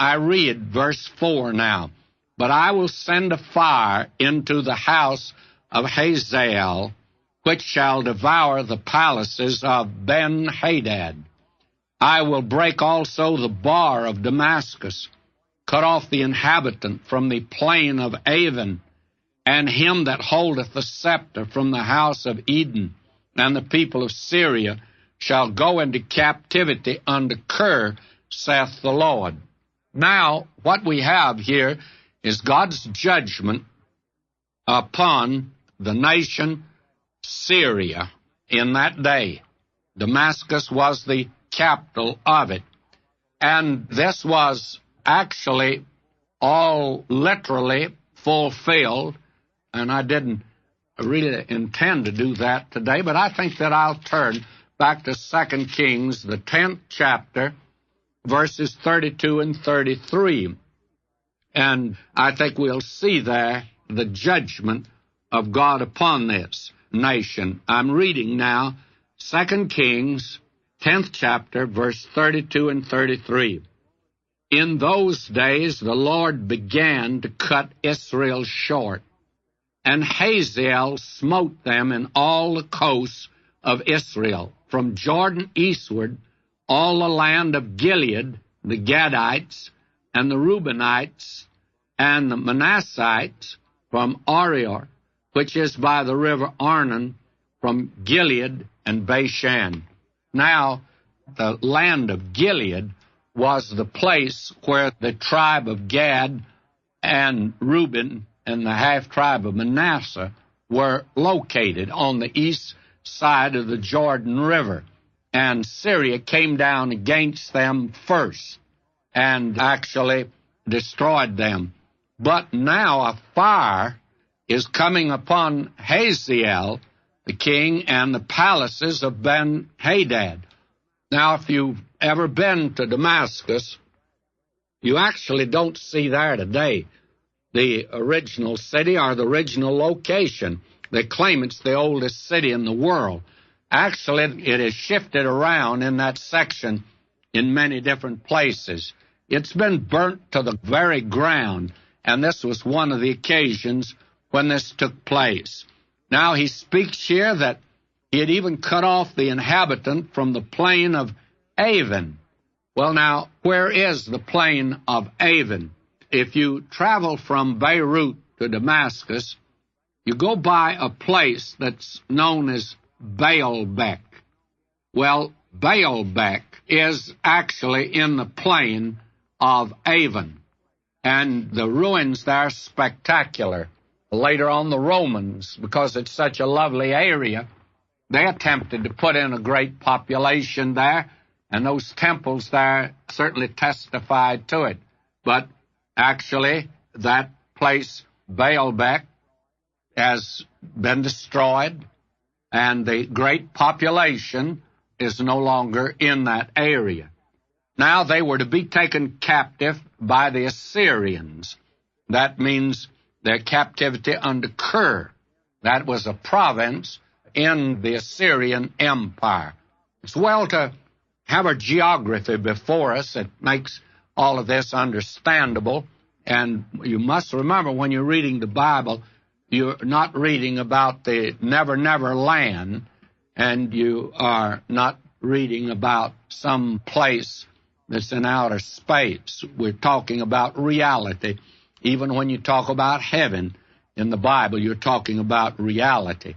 I read verse 4 now. But I will send a fire into the house of Hazael, which shall devour the palaces of Ben-Hadad. I will break also the bar of Damascus, cut off the inhabitant from the plain of Avon, and him that holdeth the scepter from the house of Eden, and the people of Syria shall go into captivity under Kir, saith the Lord. Now, what we have here is God's judgment upon the nation Syria in that day. Damascus was the capital of it. And this was actually all literally fulfilled, and I didn't really intend to do that today, but I think that I'll turn back to 2 Kings, the 10th chapter, verses 32 and 33. And I think we'll see there the judgment of God upon this nation. I'm reading now 2 Kings, 10th chapter, verse 32 and 33. In those days the Lord began to cut Israel short, and Hazael smote them in all the coasts of Israel, from Jordan eastward, all the land of Gilead, the Gadites, and the Reubenites, and the Manassites, from Arior, which is by the river Arnon, from Gilead and Bashan. Now, the land of Gilead was the place where the tribe of Gad and Reuben and the half-tribe of Manasseh were located on the east side of the Jordan River. And Syria came down against them first and actually destroyed them. But now a fire is coming upon Hazael, the king, and the palaces of Ben-Hadad. Now, if you've ever been to Damascus, you actually don't see there today the original city or the original location. They claim it's the oldest city in the world. Actually, it is shifted around in that section in many different places. It's been burnt to the very ground, and this was one of the occasions when this took place. Now, he speaks here that he had even cut off the inhabitant from the plain of Avon. Well, now, where is the plain of Avon? If you travel from Beirut to Damascus, you go by a place that's known as Baalbek. Well, Baalbek is actually in the plain of Avon, and the ruins there are spectacular. Later on, the Romans, because it's such a lovely area, they attempted to put in a great population there, and those temples there certainly testified to it. But actually, that place, Baalbek, has been destroyed, and the great population is no longer in that area. Now they were to be taken captive by the Assyrians. That means their captivity under Kir. That was a province in the Assyrian Empire. It's well to have a geography before us. It makes all of this understandable. And you must remember, when you're reading the Bible, you're not reading about the never, never land, and you are not reading about some place that's in outer space. We're talking about reality. Even when you talk about heaven in the Bible, you're talking about reality.